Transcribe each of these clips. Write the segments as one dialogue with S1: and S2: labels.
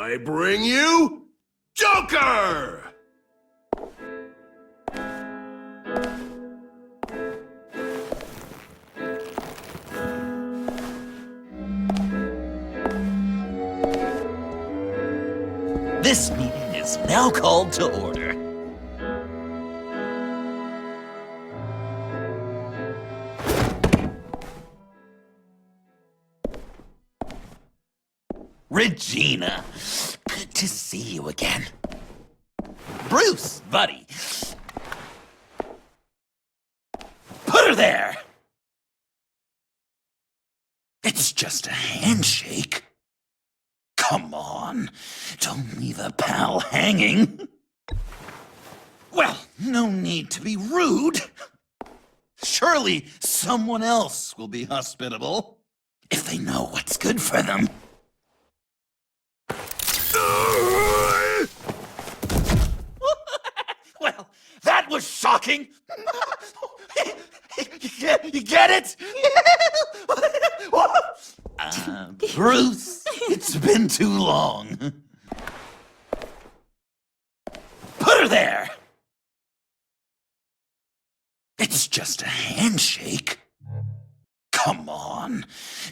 S1: I bring you Joker!
S2: This meeting is now called to order. Regina, good to see you again. Bruce, buddy. Put her there! It's just a handshake. Come on, don't leave a pal hanging. Well, no need to be rude. Surely someone else will be hospitable if they know what's good for them. Well, that was shocking. You get it? Bruce, it's been too long. Put her there! It's just a handshake. Come on,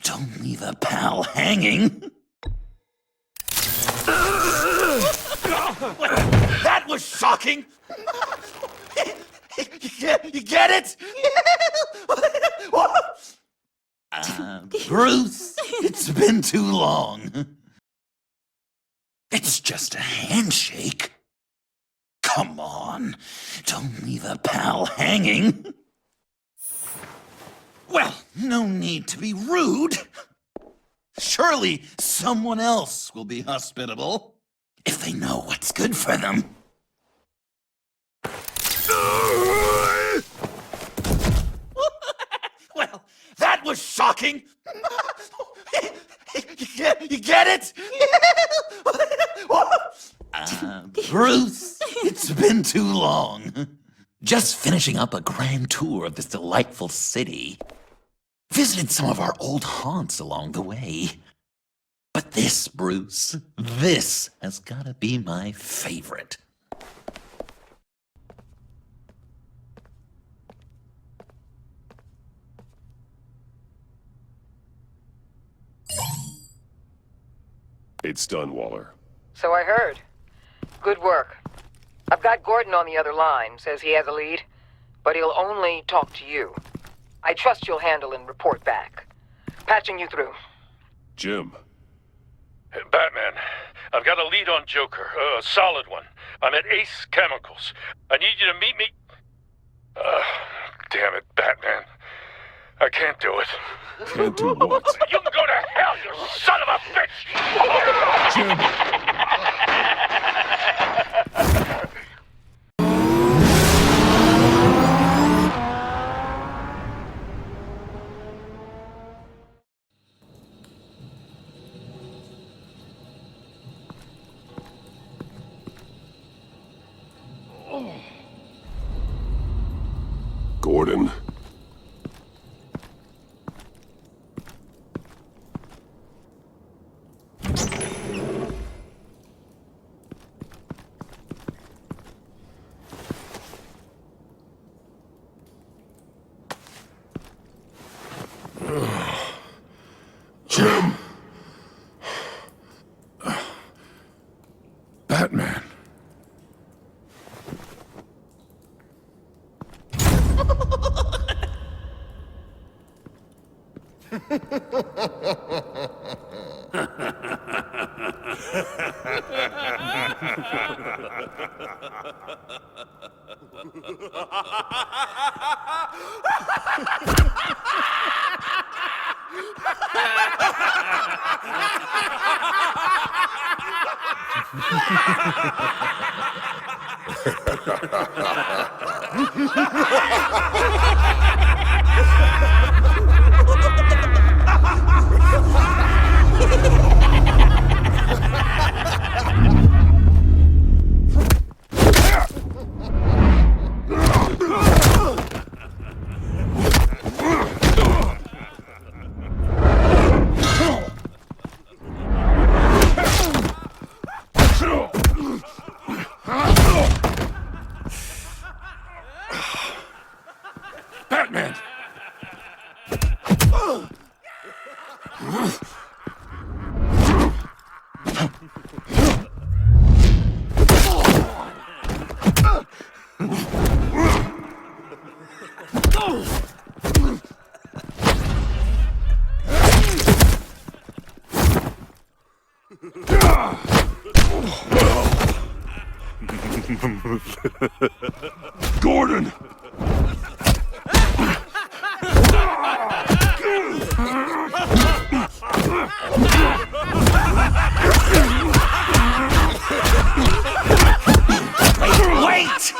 S2: don't leave a pal hanging. That was shocking! You get it? Bruce, it's been too long. It's just a handshake. Come on, don't leave a pal hanging. Well, no need to be rude. Surely someone else will be hospitable if they know what's good for them. Well, that was shocking. You get it? Bruce, it's been too long. Just finishing up a grand tour of this delightful city. Visited some of our old haunts along the way. But this, Bruce, this has gotta be my favorite.
S1: It's done, Waller.
S3: So I heard. Good work. I've got Gordon on the other line, says he has a lead, but he'll only talk to you. I trust you'll handle and report back. Patching you through.
S1: Jim.
S4: Batman, I've got a lead on Joker, a solid one. I'm at Ace Chemicals. I need you to meet me... damn it, Batman. I can't do it.
S1: Can't do what?
S4: You can go to hell, you son of a bitch!
S1: Jim! Gordon. Jim. Batman. Gordon!
S2: Wait!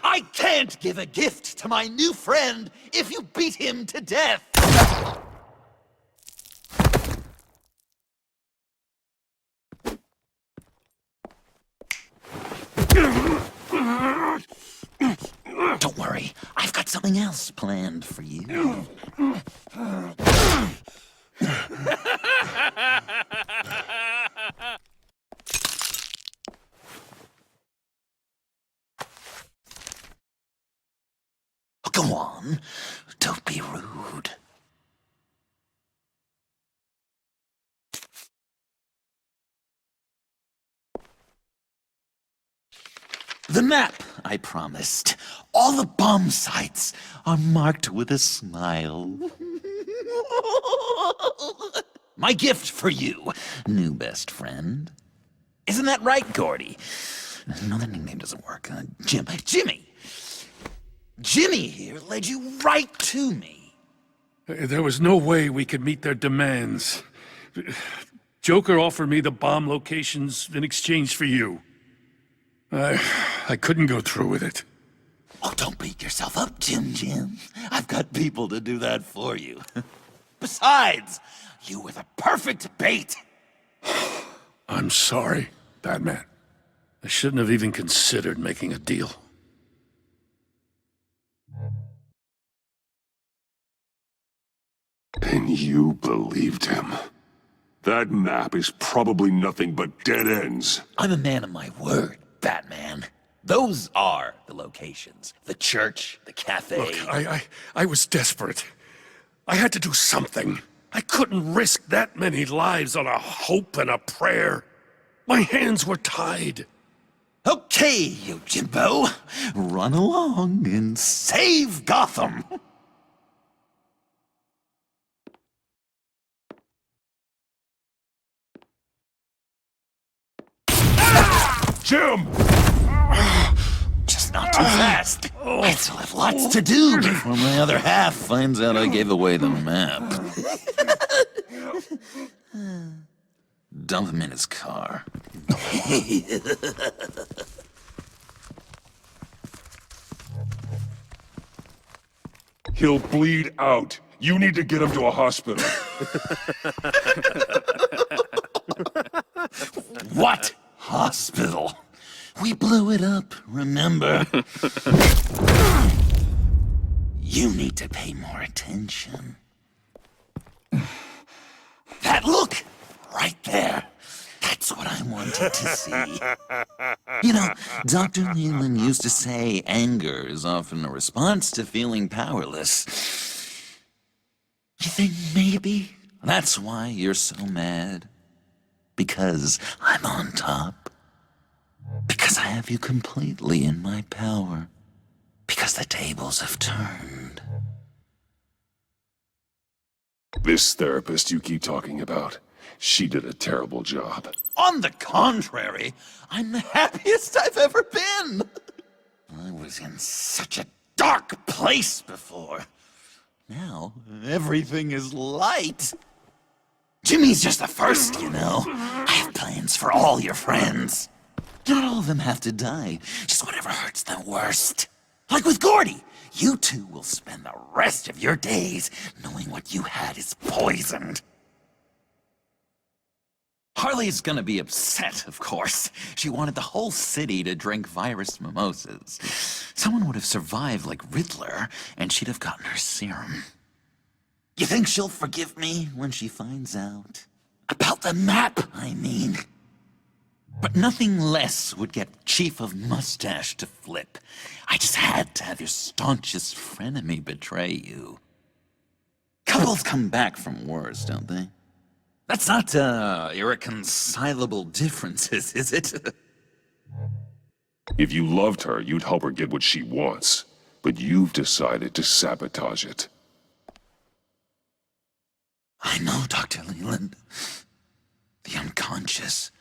S2: I can't give a gift to my new friend if you beat him to death! Don't worry, I've got something else planned for you. Go on, don't be rude. The map I promised. All the bomb sites are marked with a smile. My gift for you, new best friend. Isn't that right, Gordy? No, that nickname doesn't work. Jimmy! Jimmy here led you right to me.
S4: There was no way we could meet their demands. Joker offered me the bomb locations in exchange for you. I couldn't go through with it.
S2: Oh, don't beat yourself up, Jim. I've got people to do that for you. Besides, you were the perfect bait.
S4: I'm sorry, Batman. I shouldn't have even considered making a deal.
S1: And you believed him. That map is probably nothing but dead ends.
S2: I'm a man of my word, Batman. Those are the locations. The church, the cafe.
S4: Look, I was desperate. I had to do something. I couldn't risk that many lives on a hope and a prayer. My hands were tied.
S2: Okay, you Jimbo. Run along and save Gotham.
S1: Jim!
S2: Just not too fast. I still have lots to do before my other half finds out I gave away the map. Dump him in his car.
S1: He'll bleed out. You need to get him to a hospital.
S2: What hospital? We blew it up, remember? You need to pay more attention. That look! Right there. That's what I wanted to see. You know, Dr. Leland used to say anger is often a response to feeling powerless. You think maybe that's why you're so mad? Because I'm on top? Because I have you completely in my power? Because the tables have turned?
S1: This therapist you keep talking about, she did a terrible job.
S2: On the contrary, I'm the happiest I've ever been. I was in such a dark place before. Now, everything is light. Jimmy's just the first, you know. I have plans for all your friends. Not all of them have to die, just whatever hurts them worst. Like with Gordy, you two will spend the rest of your days knowing what you had is poisoned. Harley's gonna be upset, of course. She wanted the whole city to drink virus mimosas. Someone would have survived like Riddler, and she'd have gotten her serum. You think she'll forgive me when she finds out? About the map, I mean. But nothing less would get Chief of Mustache to flip. I just had to have your staunchest frenemy betray you. Couples come back from wars, don't they? That's not, irreconcilable differences, is it?
S1: If you loved her, you'd help her get what she wants. But you've decided to sabotage it.
S2: I know, Dr. Leland. The punches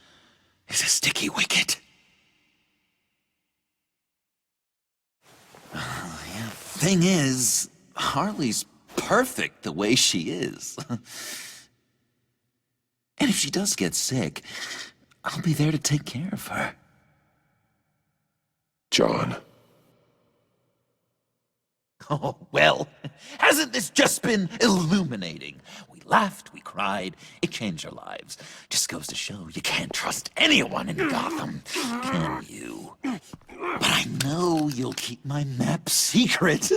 S2: is a sticky wicket. Thing is, Harley's perfect the way she is. And if she does get sick, I'll be there to take care of her.
S1: John.
S2: Oh, well, hasn't this just been illuminating? We laughed, we cried, it changed our lives. Just goes to show you can't trust anyone in Gotham, can you? But I know you'll keep my map secret.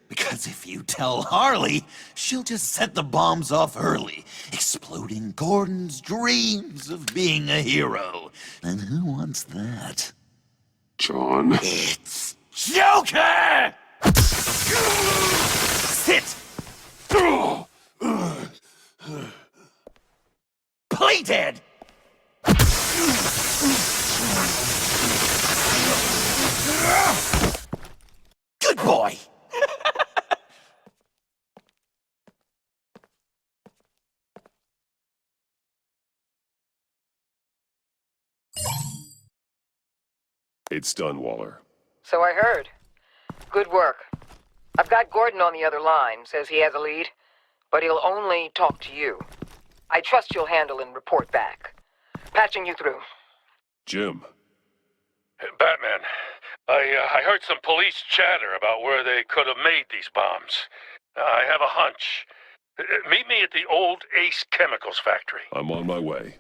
S2: Because if you tell Harley, she'll just set the bombs off early, exploding Gordon's dreams of being a hero. And who wants that?
S1: John.
S2: It's Joker! Sit! Play dead! Good boy!
S1: It's done, Waller.
S3: So I heard. Good work. I've got Gordon on the other line, says he has a lead, but he'll only talk to you. I trust you'll handle and report back. Patching you through.
S1: Jim.
S4: Batman, I heard some police chatter about where they could have made these bombs. I have a hunch. Meet me at the old Ace Chemicals factory.
S1: I'm on my way.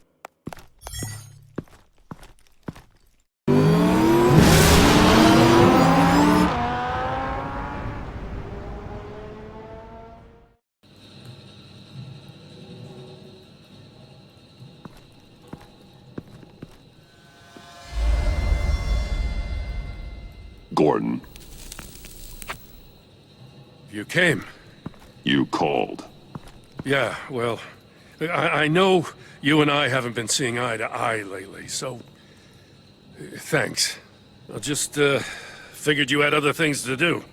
S1: Gordon.
S4: You came.
S1: You called.
S4: Yeah, well, I know you and I haven't been seeing eye to eye lately, so thanks. I just figured you had other things to do.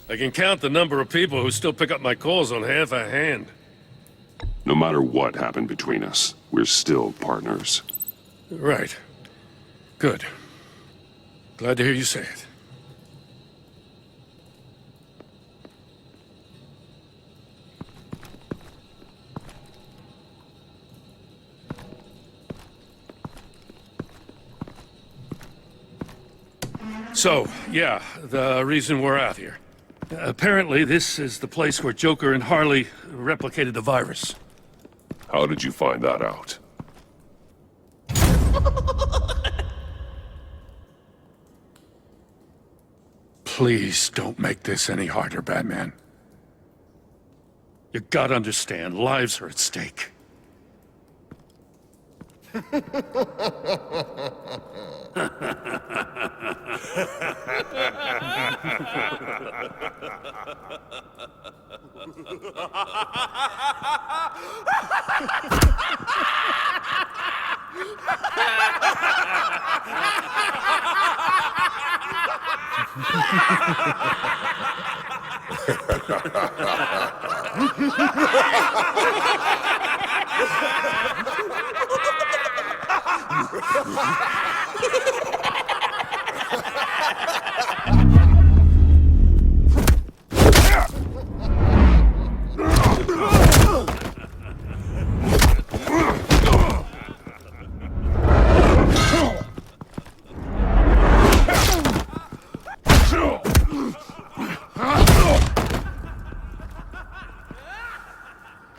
S4: I can count the number of people who still pick up my calls on half a hand.
S1: No matter what happened between us, we're still partners.
S4: Right. Good. Glad to hear you say it. So, yeah, the reason we're out here. Apparently, this is the place where Joker and Harley replicated the virus.
S1: How did you find that out?
S4: Please don't make this any harder, Batman. You gotta understand, lives are at stake.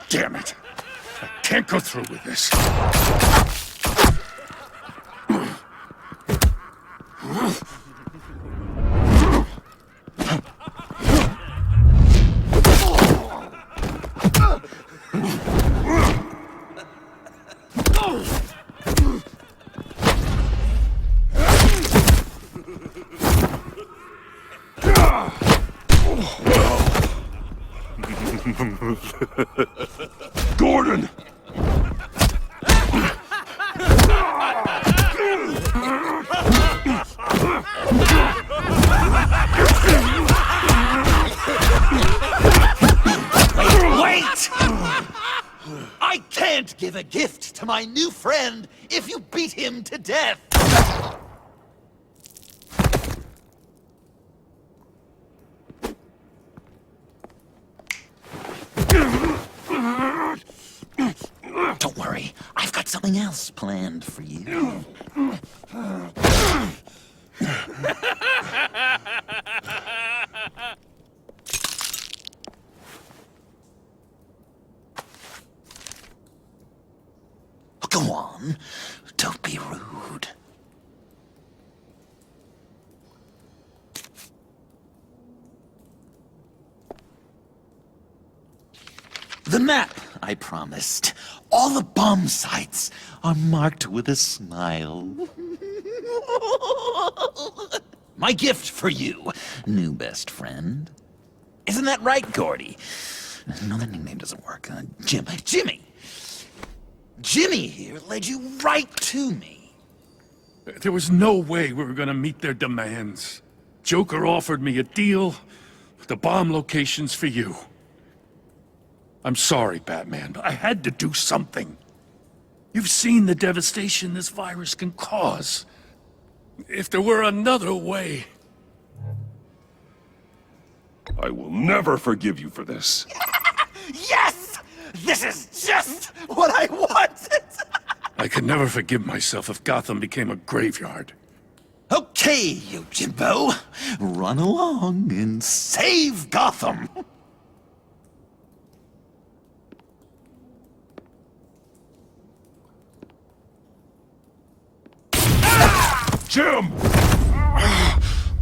S4: Damn it. I can't go through with this.
S1: Gordon!
S2: Wait! I can't give a gift to my new friend if you beat him to death! Don't worry, I've got something else planned for you. Go on, don't be rude. The map I promised. All the bomb sites are marked with a smile. My gift for you, new best friend. Isn't that right, Gordy? No, that nickname doesn't work. Jimmy! Jimmy here led you right to me.
S4: There was no way we were gonna meet their demands. Joker offered me a deal, the bomb locations for you. I'm sorry, Batman, but I had to do something. You've seen the devastation this virus can cause. If there were another way...
S1: I will never forgive you for this.
S2: Yes! This is just what I wanted!
S4: I could never forgive myself if Gotham became a graveyard.
S2: Okay, you Jimbo. Run along and save Gotham!
S1: Jim!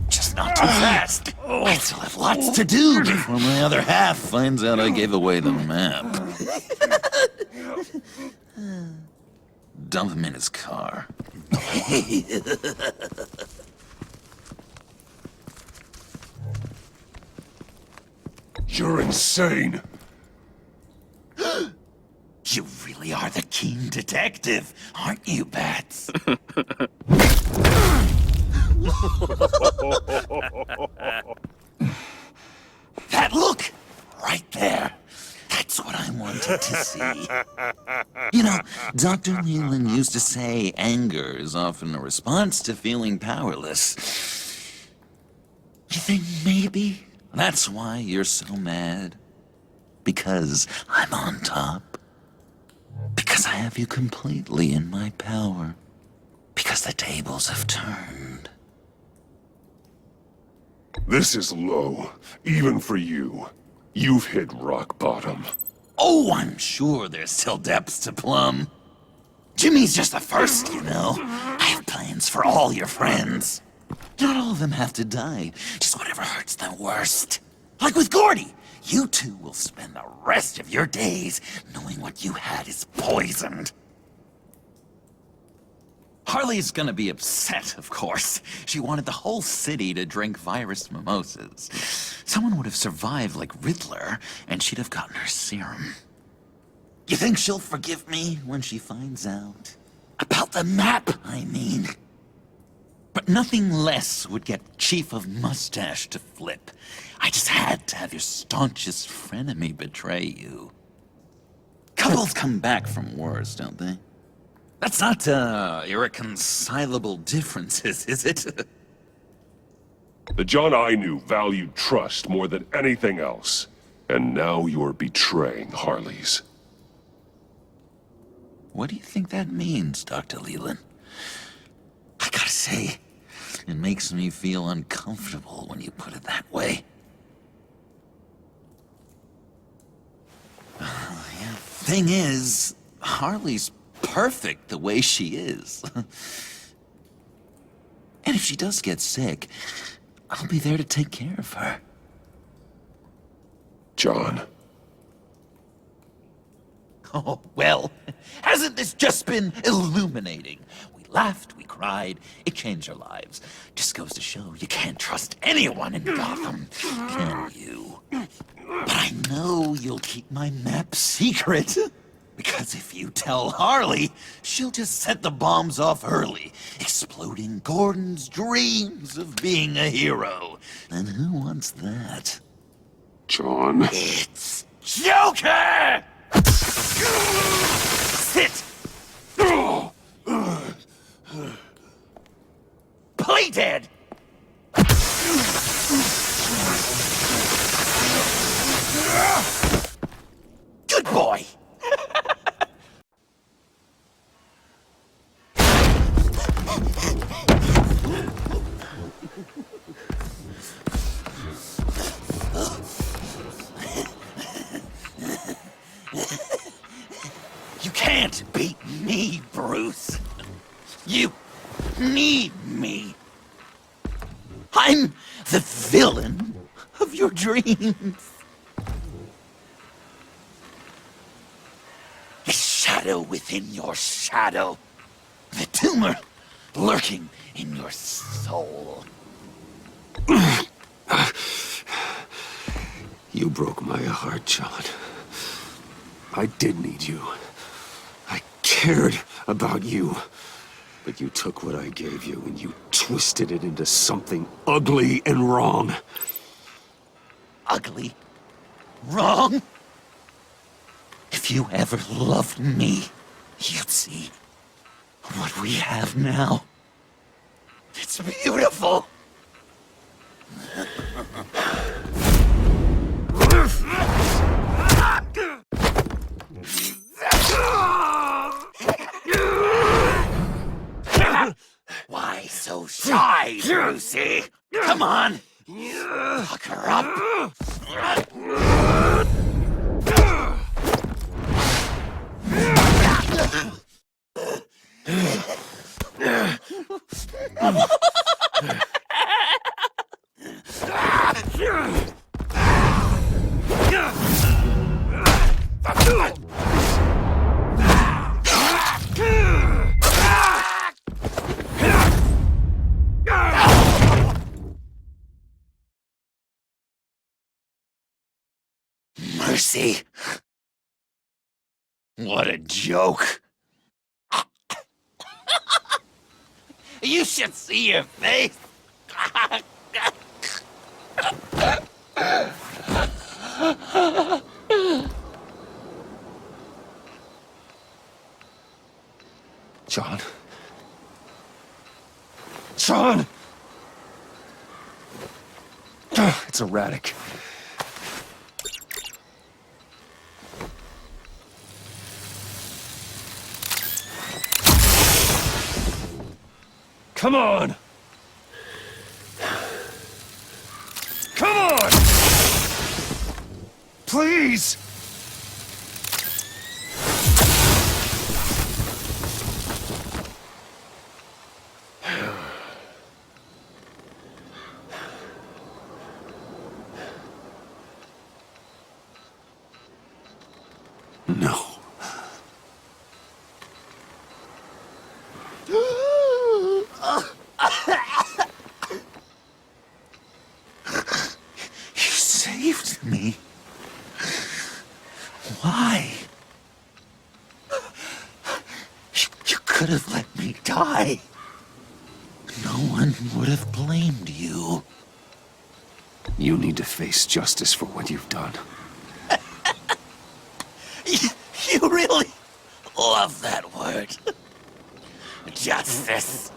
S2: Just not too fast. I still have lots to do before my other half finds out I gave away the map. Dump him in his car.
S1: You're insane.
S2: You really are the keen detective, aren't you, Bats? That look! Right there. That's what I wanted to see. You know, Dr. Leland used to say anger is often a response to feeling powerless. You think maybe that's why you're so mad? Because I'm on top? Because I have you completely in my power? Because the tables have turned?
S1: This is low, even for you. You've hit rock bottom.
S2: Oh, I'm sure there's still depths to plumb. Jimmy's just the first, you know. I have plans for all your friends. Not all of them have to die, just whatever hurts them worst. Like with Gordy, you two will spend the rest of your days knowing what you had is poisoned. Harley's gonna be upset, of course. She wanted the whole city to drink virus mimosas. Someone would have survived like Riddler, and she'd have gotten her serum. You think she'll forgive me when she finds out? About the map, I mean. But nothing less would get Chief of Mustache to flip. I just had to have your staunchest frenemy betray you. Couples come back from wars, don't they? That's not, irreconcilable differences, is it?
S1: The John I knew valued trust more than anything else. And now you're betraying Harley's.
S2: What do you think that means, Dr. Leland? I gotta say, it makes me feel uncomfortable when you put it that way. Yeah. Thing is, Harley's perfect the way she is. And if she does get sick, I'll be there to take care of her.
S1: John.
S2: Oh, well, hasn't this just been illuminating? We laughed, we cried, it changed our lives. Just goes to show you can't trust anyone in Gotham, can you? But I know you'll keep my map secret. Because if you tell Harley, she'll just set the bombs off early, exploding Gordon's dreams of being a hero. And who wants that?
S1: John.
S2: It's Joker! Sit! Play dead! Good boy! You can't beat me, Bruce. You need me. I'm the villain of your dreams. A shadow within your shadow. The tumor lurking in your soul.
S5: You broke my heart, John. I did need you. I cared about you. But you took what I gave you and you twisted it into something ugly and wrong.
S2: Ugly? Wrong? If you ever loved me, you'd see what we have now. It's beautiful. Why so shy, Brucey? Come on! Lock her up! Mercy. What a joke. You should see your face.
S5: John? John! It's erratic. Come on! Come on! Please! No.
S2: You saved me. Why? You could have let me die. No one would have blamed you.
S5: You need to face justice for what you've done.
S2: You really love that word. Justice.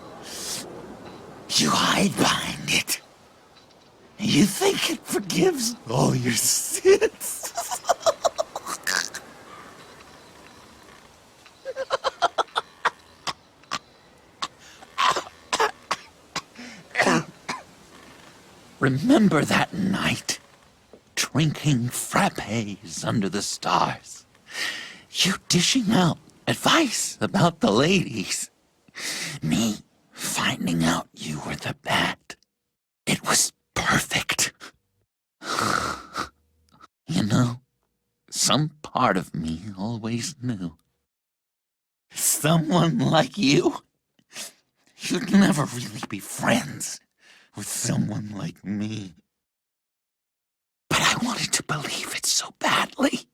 S2: You hide behind it. You think it forgives all your sins. Remember that night, drinking frappes under the stars. You dishing out advice about the ladies. Me finding out you were the bat. It was perfect. You know, some part of me always knew. Someone like you, you'd never really be friends with someone like me. But I wanted to believe it so badly.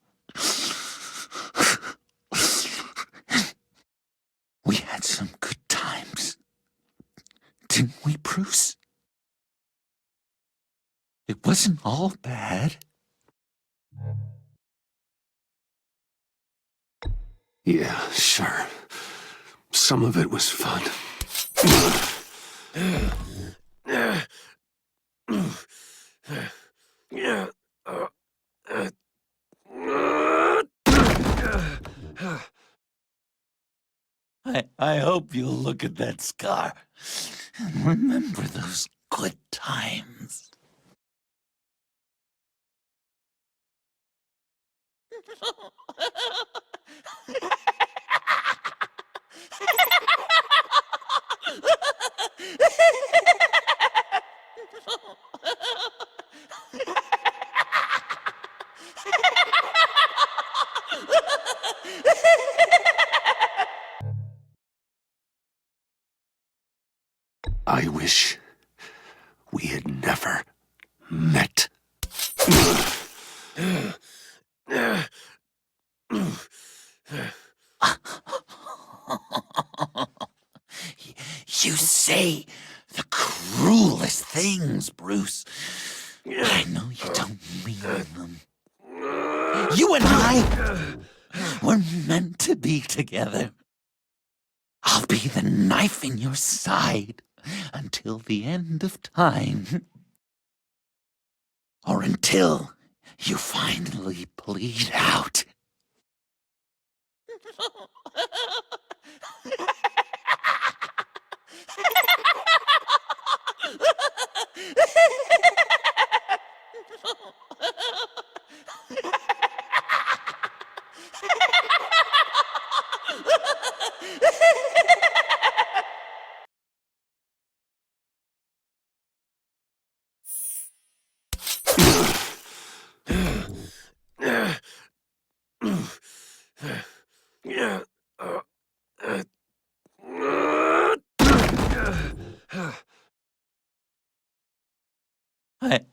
S2: We had some good times, didn't we, Bruce? It wasn't all bad.
S5: Yeah, sure. Some of it was fun.
S2: I hope you'll look at that scar and remember those good times.
S5: I wish we had never met.
S2: You say the cruelest things, Bruce. I know you don't mean them. You and I were meant to be together. I'll be the knife in your side until the end of time. Or until you finally bleed out.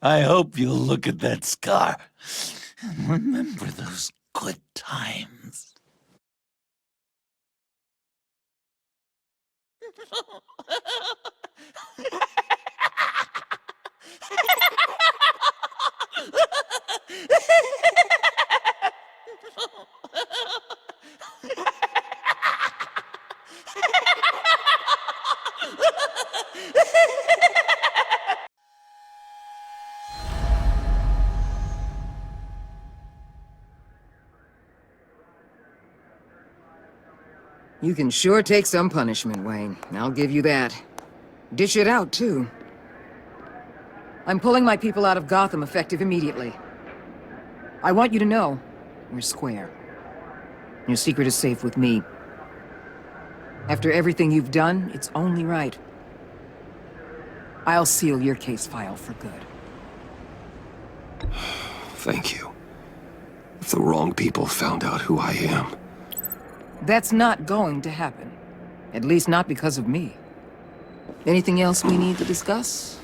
S2: I hope you'll look at that scar and remember those good times.
S3: You can sure take some punishment, Wayne. I'll give you that. Dish it out, too. I'm pulling my people out of Gotham effective immediately. I want you to know, we're square. Your secret is safe with me. After everything you've done, it's only right. I'll seal your case file for good.
S5: Thank you. If the wrong people found out who I am...
S3: That's not going to happen. At least not because of me. Anything else we need to discuss?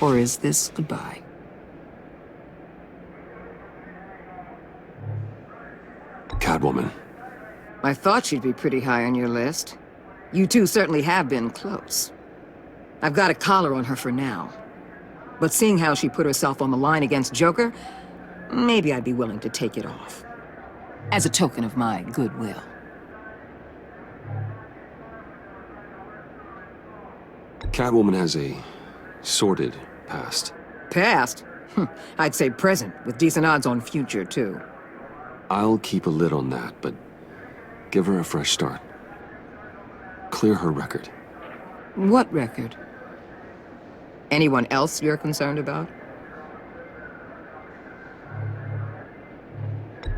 S3: Or is this goodbye?
S5: Catwoman.
S3: I thought she'd be pretty high on your list. You two certainly have been close. I've got a collar on her for now. But seeing how she put herself on the line against Joker, maybe I'd be willing to take it off. As a token of my goodwill.
S5: Catwoman has a sordid past.
S3: Past? I'd say present, with decent odds on future, too.
S5: I'll keep a lid on that, but give her a fresh start. Clear her record.
S3: What record? Anyone else you're concerned about?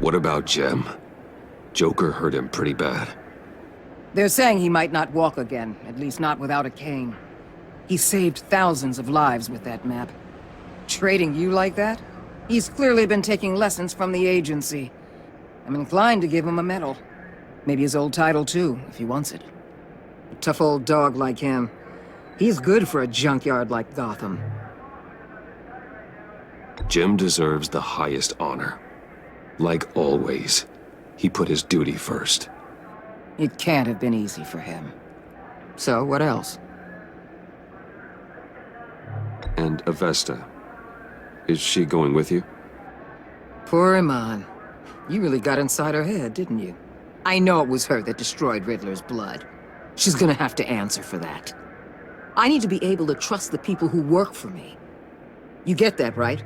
S5: What about Jem? Joker hurt him pretty bad.
S3: They're saying he might not walk again, at least not without a cane. He saved thousands of lives with that map. Trading you like that? He's clearly been taking lessons from the agency. I'm inclined to give him a medal. Maybe his old title too, if he wants it. A tough old dog like him. He's good for a junkyard like Gotham.
S5: Jem deserves the highest honor. Like always, he put his duty first.
S3: It can't have been easy for him. So, what else?
S5: And Avesta. Is she going with you?
S3: Poor Iman. You really got inside her head, didn't you? I know it was her that destroyed Riddler's blood. She's gonna have to answer for that. I need to be able to trust the people who work for me. You get that, right?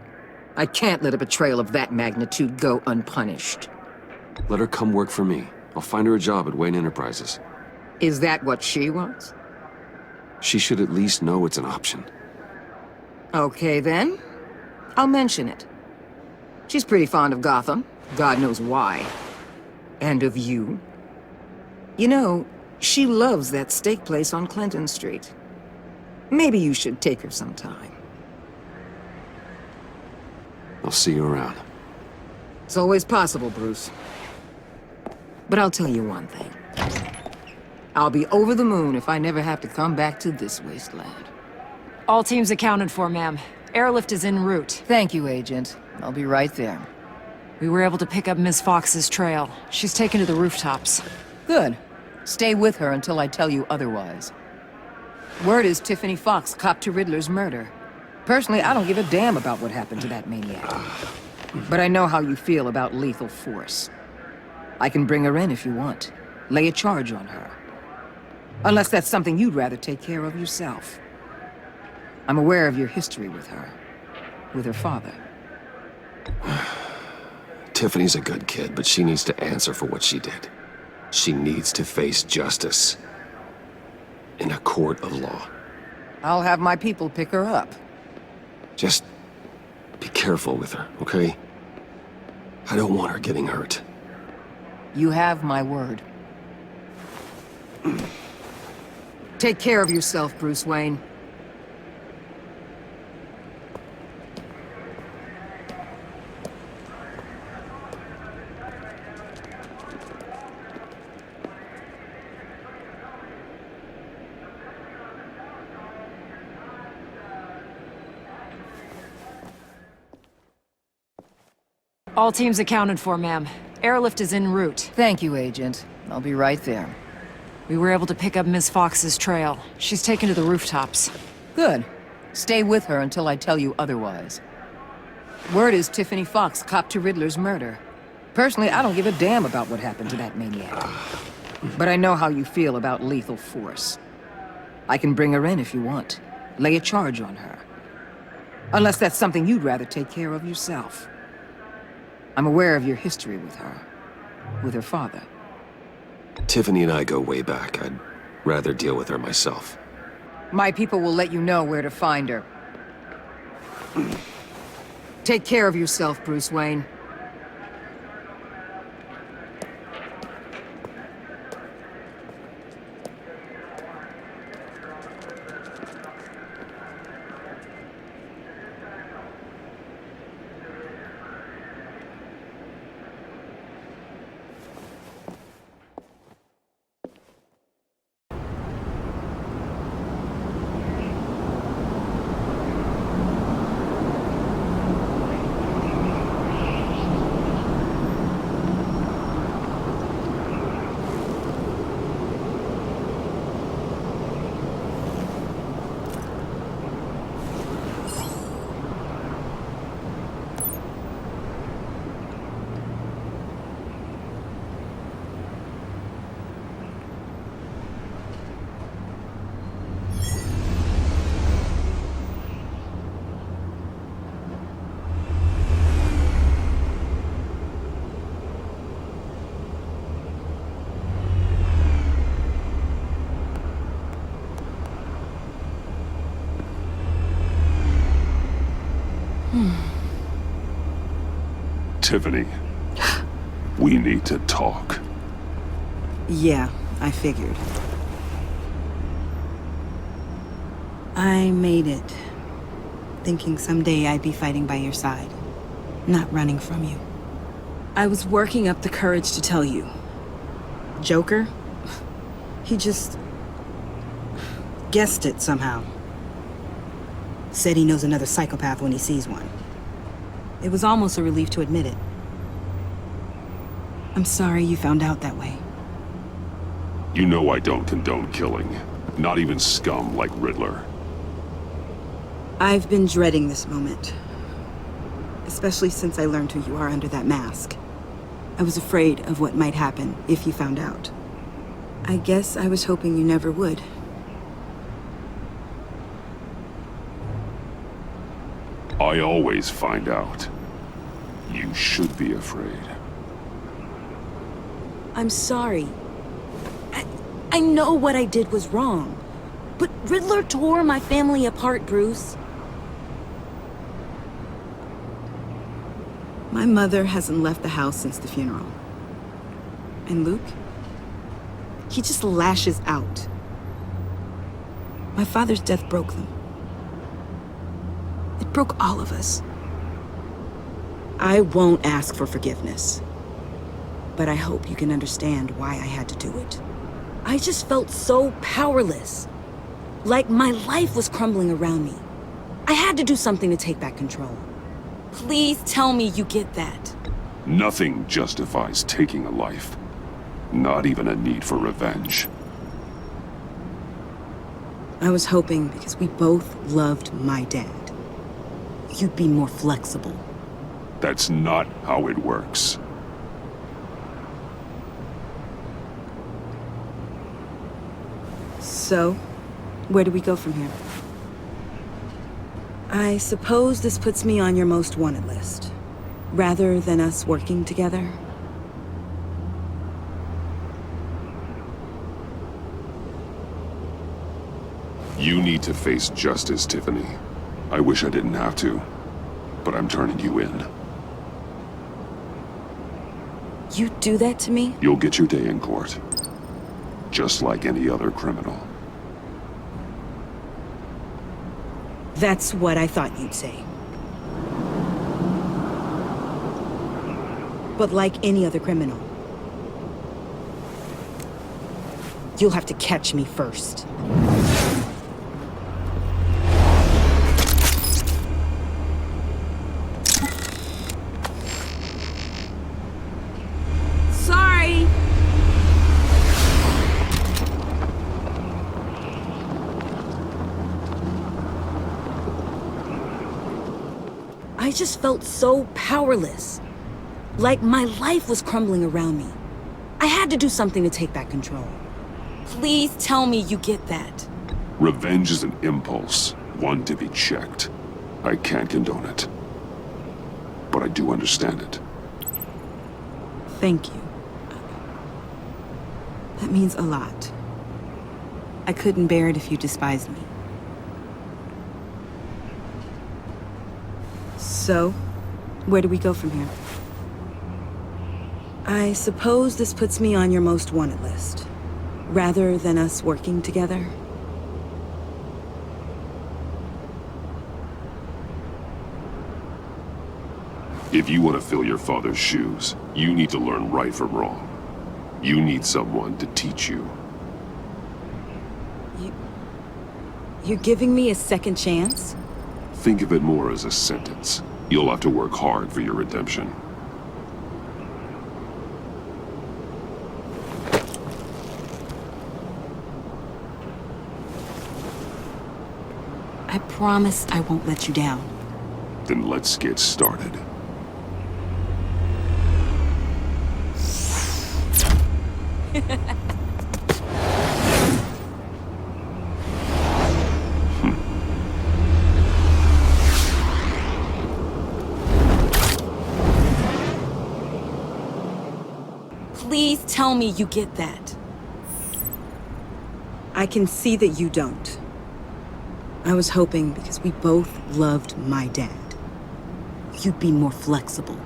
S3: I can't let a betrayal of that magnitude go unpunished.
S5: Let her come work for me. I'll find her a job at Wayne Enterprises.
S3: Is that what she wants?
S5: She should at least know it's an option.
S3: Okay, then. I'll mention it. She's pretty fond of Gotham. God knows why. And of you. You know, she loves that steak place on Clinton Street. Maybe you should take her sometime.
S5: I'll see you around.
S3: It's always possible, Bruce. But I'll tell you one thing. I'll be over the moon if I never have to come back to this wasteland.
S6: All teams accounted for, ma'am. Airlift is en route.
S3: Thank you, Agent. I'll be right there.
S6: We were able to pick up Miss Fox's trail. She's taken to the rooftops.
S3: Good. Stay with her until I tell you otherwise. Word is Tiffany Fox copped to Riddler's murder. Personally, I don't give a damn about what happened to that maniac. But I know how you feel about lethal force. I can bring her in if you want. Lay a charge on her. Unless that's something you'd rather take care of yourself. I'm aware of your history with her. With her father.
S5: Tiffany's a good kid, but she needs to answer for what she did. She needs to face justice. In a court of law.
S3: I'll have my people pick her up.
S5: Just be careful with her, okay? I don't want her getting hurt.
S3: You have my word. Take care of yourself, Bruce Wayne.
S6: All teams accounted for, ma'am. Airlift is en route.
S3: Thank you, Agent. I'll be right there.
S6: We were able to pick up Miss Fox's trail. She's taken to the rooftops.
S3: Good. Stay with her until I tell you otherwise. Word is Tiffany Fox copped to Riddler's murder. Personally, I don't give a damn about what happened to that maniac. But I know how you feel about lethal force. I can bring her in if you want. Lay a charge on her. Unless that's something you'd rather take care of yourself. I'm aware of your history with her. With her father.
S5: Tiffany and I go way back. I'd rather deal with her myself.
S3: My people will let you know where to find her. Take care of yourself, Bruce Wayne.
S1: Tiffany, we need to talk.
S7: Yeah, I figured. I made it, thinking someday I'd be fighting by your side, not running from you. I was working up the courage to tell you. Joker? He just guessed it somehow. Said he knows another psychopath when he sees one. It was almost a relief to admit it. I'm sorry you found out that way.
S1: You know I don't condone killing. Not even scum like Riddler.
S7: I've been dreading this moment. Especially since I learned who you are under that mask. I was afraid of what might happen if you found out. I guess I was hoping you never would.
S1: I always find out. You should be afraid.
S7: I'm sorry. I know what I did was wrong. But Riddler tore my family apart, Bruce. My mother hasn't left the house since the funeral. And Luke? He just lashes out. My father's death broke them. It broke all of us. I won't ask for forgiveness. But I hope you can understand why I had to do it. I just felt so powerless. Like my life was crumbling around me. I had to do something to take back control. Please tell me you get that.
S1: Nothing justifies taking a life. Not even a need for revenge.
S7: I was hoping because we both loved my dad, you'd be more flexible.
S1: That's not how it works.
S7: So, where do we go from here? I suppose this puts me on your most wanted list, rather than us working together.
S1: You need to face justice, Tiffany. I wish I didn't have to, but I'm turning you in.
S7: You'd do that to me?
S1: You'll get your day in court. Just like any other criminal.
S7: That's what I thought you'd say. But like any other criminal, you'll have to catch me first. Sorry! I just felt so powerless. Like my life was crumbling around me. I had to do something to take back control. Please tell me you get that.
S1: Revenge is an impulse, one to be checked. I can't condone it. But I do understand it.
S7: Thank you. That means a lot. I couldn't bear it if you despised me. So, where do we go from here? I suppose this puts me on your most wanted list, rather than us working together.
S1: If you want to fill your father's shoes, you need to learn right from wrong. You need someone to teach you.
S7: You're giving me a second chance?
S1: Think of it more as a sentence. You'll have to work hard for your redemption.
S7: I promise I won't let you down.
S1: Then let's get started.
S7: Please tell me you get that. I can see that you don't. I was hoping because we both loved my dad, you'd be more flexible.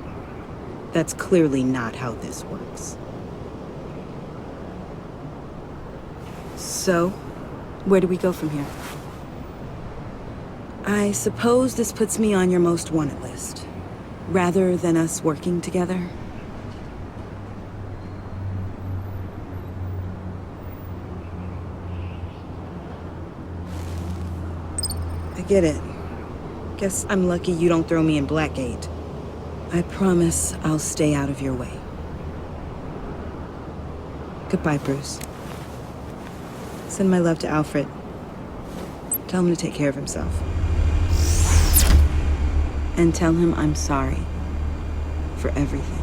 S7: That's clearly not how this works. So, where do we go from here? I suppose this puts me on your most wanted list, rather than us working together. I get it. Guess I'm lucky you don't throw me in Blackgate. I promise I'll stay out of your way. Goodbye, Bruce. Send my love to Alfred. Tell him to take care of himself. And tell him I'm sorry for everything.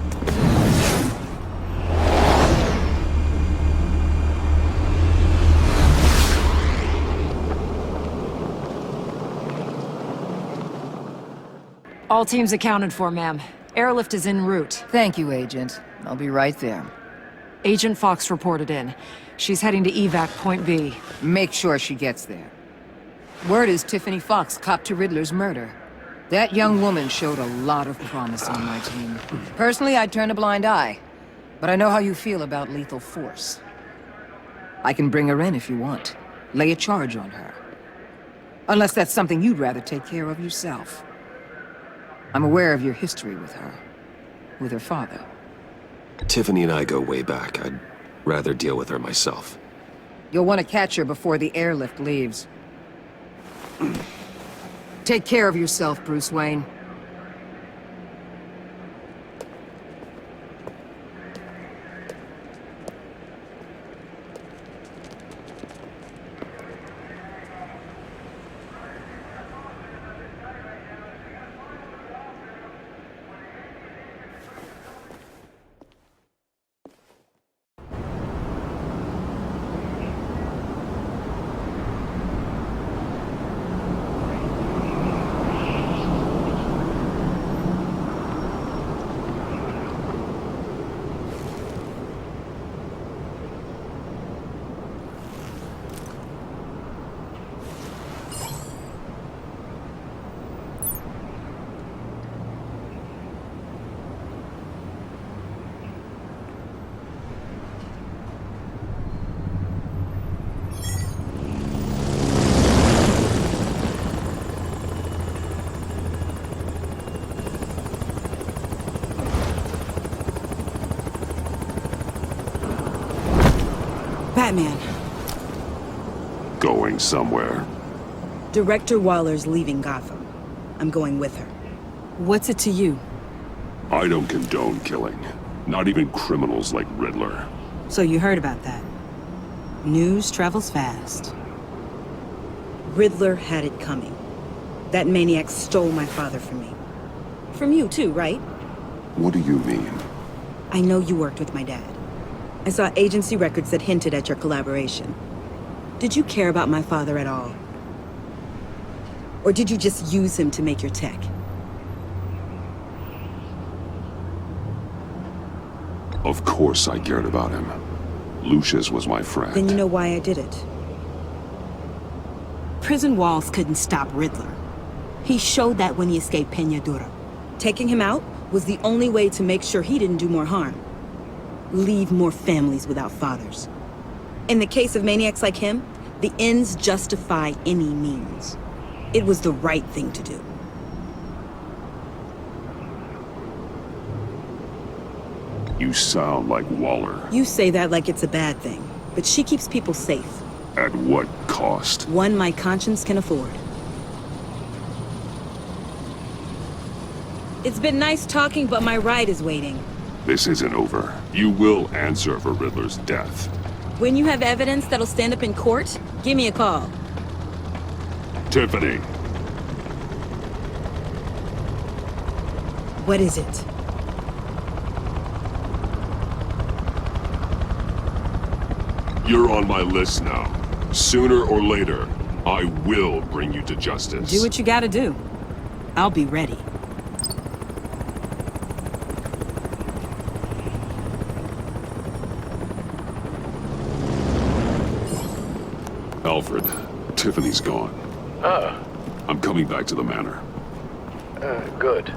S6: All teams accounted for, ma'am. Airlift is en route.
S3: Thank you, Agent. I'll be right there.
S6: Agent Fox reported in. She's heading to evac point B.
S3: Make sure she gets there. Word is Tiffany Fox copped to Riddler's murder. That young woman showed a lot of promise on my team. Personally, I'd turn a blind eye. But I know how you feel about lethal force. I can bring her in if you want. Lay a charge on her. Unless that's something you'd rather take care of yourself. I'm aware of your history with her. With her father.
S5: Tiffany and I go way back. I'd rather deal with her myself.
S3: You'll want to catch her before the airlift leaves. Take care of yourself, Bruce Wayne.
S7: Batman.
S1: Going somewhere.
S7: Director Waller's leaving Gotham. I'm going with her. What's it to you?
S1: I don't condone killing. Not even criminals like Riddler.
S7: So you heard about that. News travels fast. Riddler had it coming. That maniac stole my father from me. From you too, right?
S1: What do you mean?
S7: I know you worked with my dad. I saw agency records that hinted at your collaboration. Did you care about my father at all? Or did you just use him to make your tech?
S1: Of course I cared about him. Lucius was my friend.
S7: Then you know why I did it. Prison walls couldn't stop Riddler. He showed that when he escaped Peñadura. Taking him out was the only way to make sure he didn't do more harm. Leave more families without fathers. In the case of maniacs like him, the ends justify any means. It was the right thing to do.
S1: You sound like Waller.
S7: You say that like it's a bad thing, but she keeps people safe.
S1: At what cost?
S7: One my conscience can afford. It's been nice talking, but my ride is waiting.
S1: This isn't over. You will answer for Riddler's death.
S7: When you have evidence that'll stand up in court, give me a call.
S1: Tiffany,
S7: What is it?
S1: you're on my list now. Sooner or later, I will bring you to justice.
S7: Do what you gotta do. I'll be ready.
S1: Alfred, Tiffany's gone.
S8: Ah,
S1: I'm coming back to the manor.
S8: good.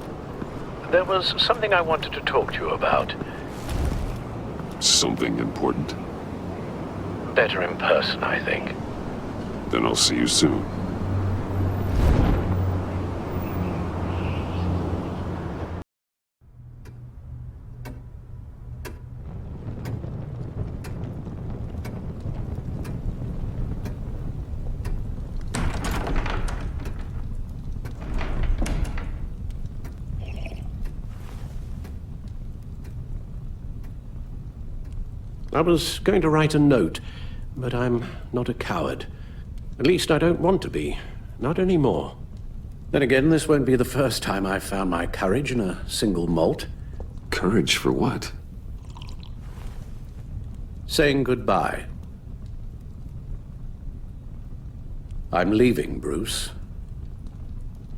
S8: There was something I wanted to talk to you about.
S1: Something important?
S8: Better in person, I think.
S1: Then I'll see you soon.
S9: I was going to write a note, but I'm not a coward. At least I don't want to be. Not anymore. Then again, this won't be the first time I've found my courage in a single malt.
S5: Courage for what?
S9: Saying goodbye. I'm leaving, Bruce.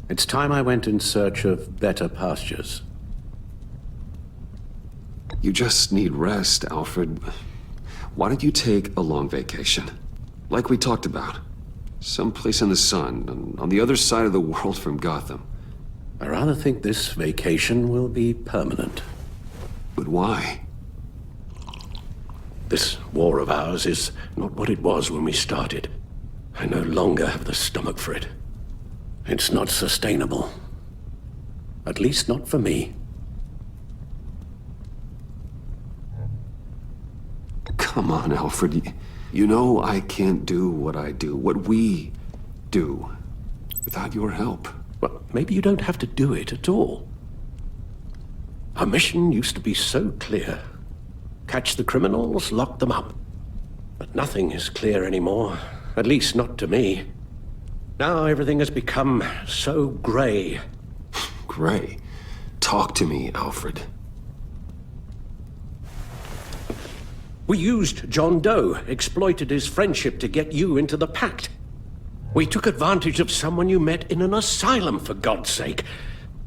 S9: It's time I went in search of better pastures.
S5: You just need rest, Alfred. Why don't you take a long vacation? Like we talked about. Someplace in the sun, on the other side of the world from Gotham.
S9: I rather think this vacation will be permanent.
S5: But why?
S9: This war of ours is not what it was when we started. I no longer have the stomach for it. It's not sustainable. At least not for me.
S5: Come on, Alfred. You know I can't do what I do, what we do, without your help.
S9: Well, maybe you don't have to do it at all. Our mission used to be so clear. Catch the criminals, lock them up. But nothing is clear anymore, at least not to me. Now everything has become so gray.
S5: Gray? Talk to me, Alfred.
S9: We used John Doe, exploited his friendship to get you into the Pact. We took advantage of someone you met in an asylum, for God's sake.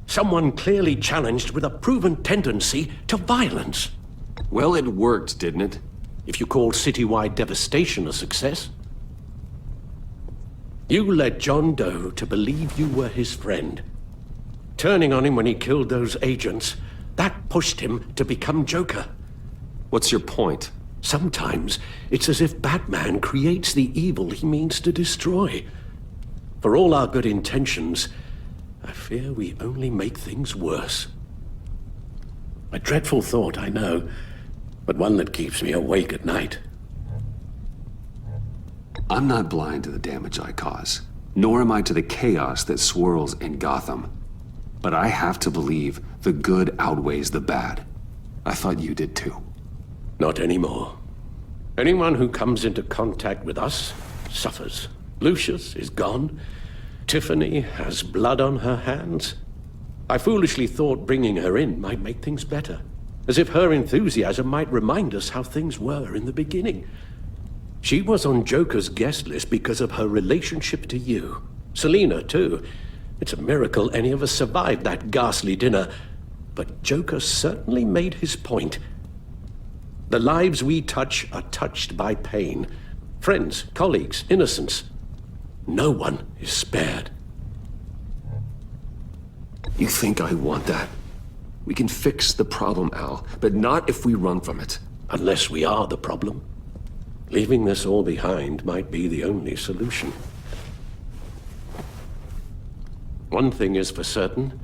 S9: Someone clearly challenged with a proven tendency to violence.
S5: Well, it worked, didn't it?
S9: If you call citywide devastation a success. You led John Doe to believe you were his friend. Turning on him when he killed those agents, that pushed him to become Joker.
S5: What's your point?
S9: Sometimes it's as if Batman creates the evil he means to destroy. For all our good intentions, I fear we only make things worse. A dreadful thought, I know, but one that keeps me awake at night.
S5: I'm not blind to the damage I cause, nor am I to the chaos that swirls in Gotham. But I have to believe the good outweighs the bad. I thought you did too.
S9: Not anymore. Anyone who comes into contact with us suffers. Lucius is gone. Tiffany has blood on her hands. I foolishly thought bringing her in might make things better, as if her enthusiasm might remind us how things were in the beginning. She was on Joker's guest list because of her relationship to you. Selina, too. It's a miracle any of us survived that ghastly dinner. But Joker certainly made his point. The lives we touch are touched by pain. Friends, colleagues, innocents. No one is spared.
S5: You think I want that? We can fix the problem, Al, but not if we run from it.
S9: Unless we are the problem. Leaving this all behind might be the only solution. One thing is for certain,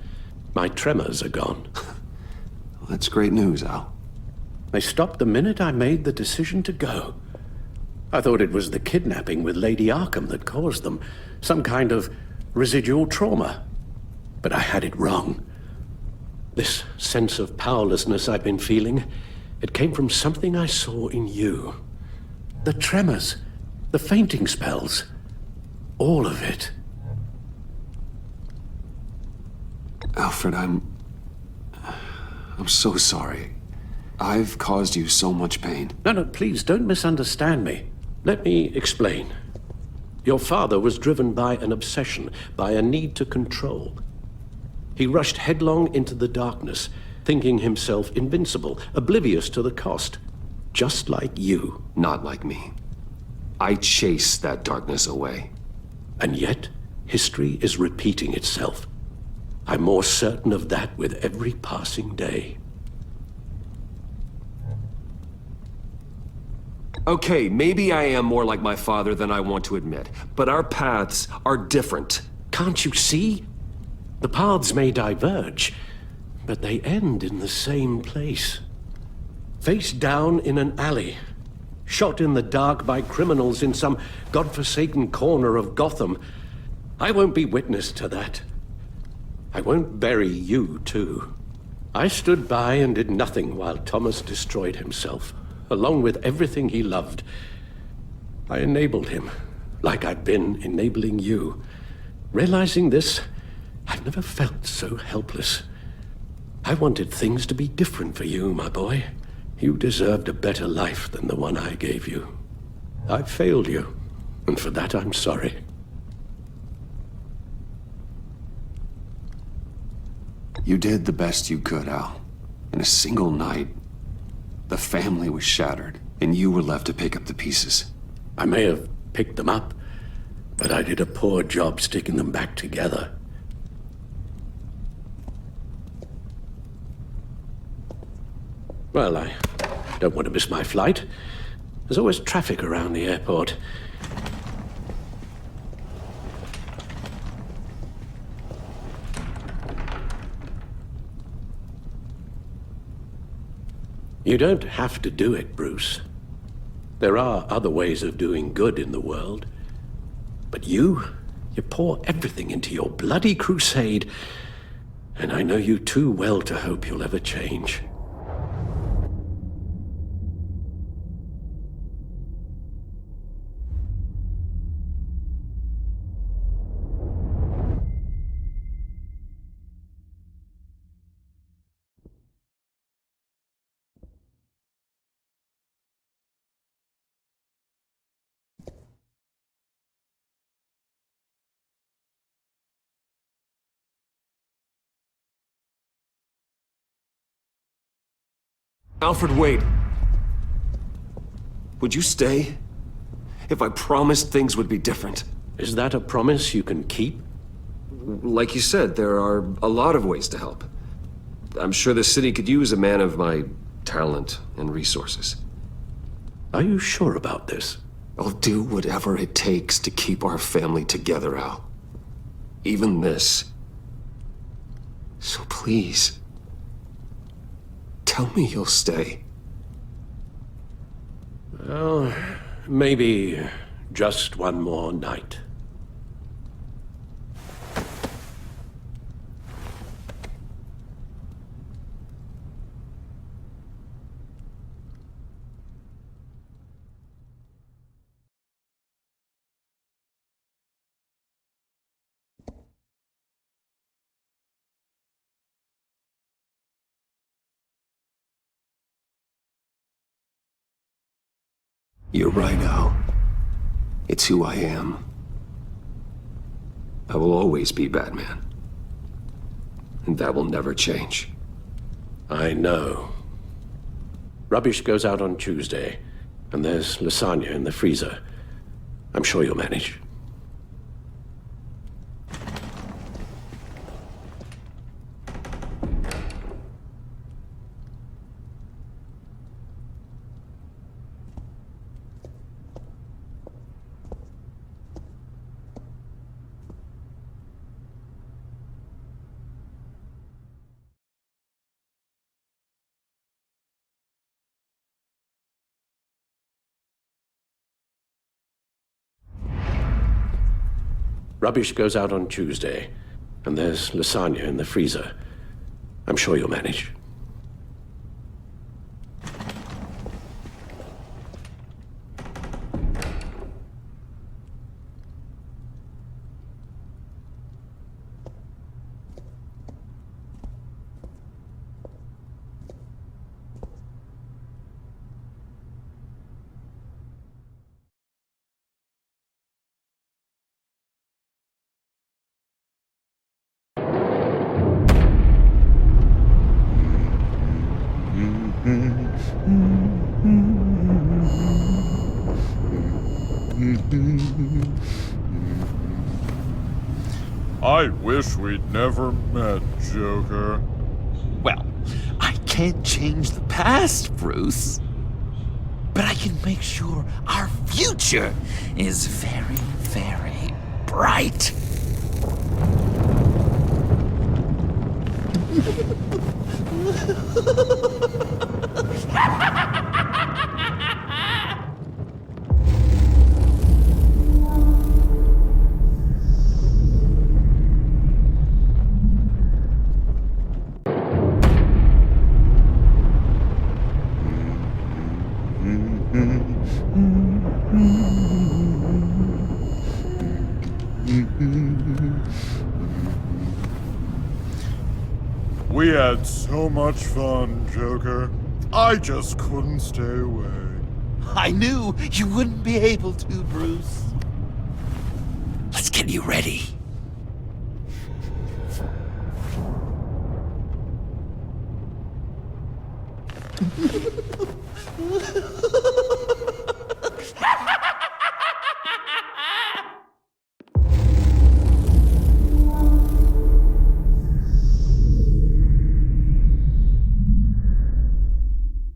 S9: my tremors are gone.
S5: Well, that's great news, Al.
S9: They stopped the minute I made the decision to go. I thought it was the kidnapping with Lady Arkham that caused them, some kind of residual trauma. But I had it wrong. This sense of powerlessness I've been feeling, it came from something I saw in you. The tremors, the fainting spells, all of it.
S5: Alfred, I'm so sorry. I've caused you so much pain.
S9: No, please don't misunderstand me. Let me explain. Your father was driven by an obsession, by a need to control. He rushed headlong into the darkness, thinking himself invincible, oblivious to the cost. Just like you.
S5: Not like me. I chase that darkness away.
S9: And yet, history is repeating itself. I'm more certain of that with every passing day.
S5: Okay, maybe I am more like my father than I want to admit, but our paths are different.
S9: Can't you see? The paths may diverge, but they end in the same place. Face down in an alley, shot in the dark by criminals in some godforsaken corner of Gotham. I won't be witness to that. I won't bury you, too. I stood by and did nothing while Thomas destroyed himself, along with everything he loved. I enabled him, like I've been enabling you. Realizing this, I've never felt so helpless. I wanted things to be different for you, my boy. You deserved a better life than the one I gave you. I failed you, and for that I'm sorry.
S5: You did the best you could, Al. In a single night, the family was shattered, and you were left to pick up the pieces.
S9: I may have picked them up, but I did a poor job sticking them back together. Well, I don't want to miss my flight. There's always traffic around the airport. You don't have to do it, Bruce. There are other ways of doing good in the world. But you pour everything into your bloody crusade, and I know you too well to hope you'll ever change.
S5: Alfred, wait. Would you stay? If I promised things would be different.
S9: Is that a promise you can keep?
S5: Like you said, there are a lot of ways to help. I'm sure the city could use a man of my talent and resources.
S9: Are you sure about this?
S5: I'll do whatever it takes to keep our family together, Al. Even this. So please, tell me you'll stay.
S9: Well, maybe just one more night.
S5: You're right, Al. It's who I am. I will always be Batman. And that will never change.
S9: I know. Rubbish goes out on Tuesday, and there's lasagna in the freezer. I'm sure you'll manage. Rubbish goes out on Tuesday, and there's lasagna in the freezer. I'm sure you'll manage.
S10: I wish we'd never met, Joker.
S2: Well, I can't change the past, Bruce. But I can make sure our future is very, very bright.
S10: We had so much fun, Joker. I just couldn't stay away.
S2: I knew you wouldn't be able to, Bruce. Let's get you ready.